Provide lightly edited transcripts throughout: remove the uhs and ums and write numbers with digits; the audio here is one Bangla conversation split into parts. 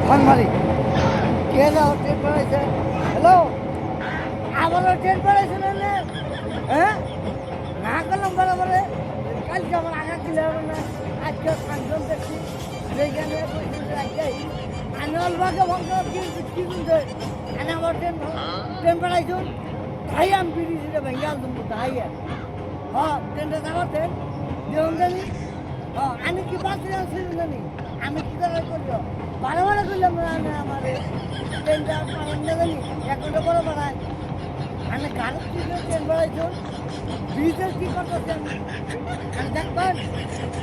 ফোন মারি কে দাও ট্রেন পড়াইছে হ্যালো আবারও ট্রেন পড়াইছে না হ্যাঁ না করলাম বরাবরে কালকে আমার আগা কিলে হবে না আজকে ফাংশন দেখছি সেইখানে আমি অলভাগে ভঙ্গ কি শুনছে আমি আমার ট্রেন পড়াইছুন তাই আমি পিড়িতে ভেঙে আনতাম তাই হ্যাঁ ট্রেনটা যাওয়াতে যেমন জানি হ্যাঁ আমি কি বাঁচতে জানছি জানি আমি কি করে করিও বারে বারে করলাম না আমার ট্রেনটা পালান না জানি এক ঘন্টা পরে বাড়ায় আমি গাড়ি ট্রেন বাড়াইছো ব্রিজের কি করতেছি আমি দেখবেন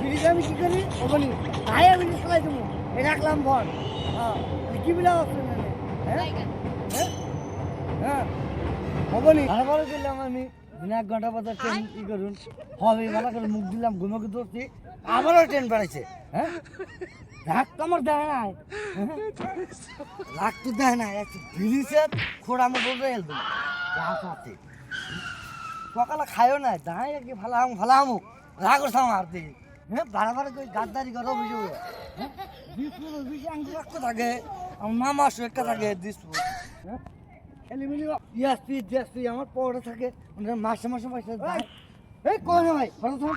ব্রিজে আমি কি করি ওখানে তাই আমি চালাই দেবো এই রাখলাম বল হ্যাঁ কি বলে অপশন হ্যাঁ হ্যাঁ হ্যাঁ হবনি ভালো ভালো করলাম আমি এক ঘন্টা পর ট্রেন কি করুন হবে ভালো করে মুখ দিলাম ঘুমোকে ধরছি আবারও ট্রেন বাড়াইছে হ্যাঁ রাগ তো আমার দেয় নাই রাগ তো দেয় নাই একটু ব্রিজের খোড়া আমি বলতে এলতো রাগ আছে সকালে খাইও না দাঁড়াই আর কি ভালো আমু রাগ করছে আমার দিকে হ্যাঁ বারবার করে গাদ্দারি করে অভিযোগ হ্যাঁ বিশ আঙ্গুল রাখতে থাকে আমার মামা একটা থাকে দিসপুর হ্যাঁ এলিমিনি ইয়াসপি জাসপি আমার পড়ে থাকে মাসে মাসে পয়সা দেয় এই কোন ভাই ভালো থাক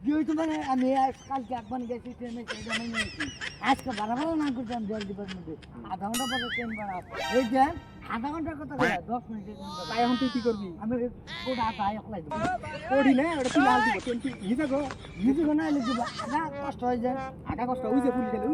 কি হইতো মানে আমি কালকে একবার গেছি ট্রেনে নিয়েছি আজকে বারবার না করতাম জল ডিপার্টমেন্টে আধা ঘন্টা পরে ট্রেন বাড়া এই দেন আধা ঘন্টার কথা বলে 10 মিনিটের তাই এখন তুই কি করবি আমি কোটা তাই অকলাই দেবো কোডি না ওটা তুই লাল দিব ট্রেন তুই নিজে গো না লিখে আগা কষ্ট হয়ে যায় আগা কষ্ট হয়ে যায় পুলিশ গেলে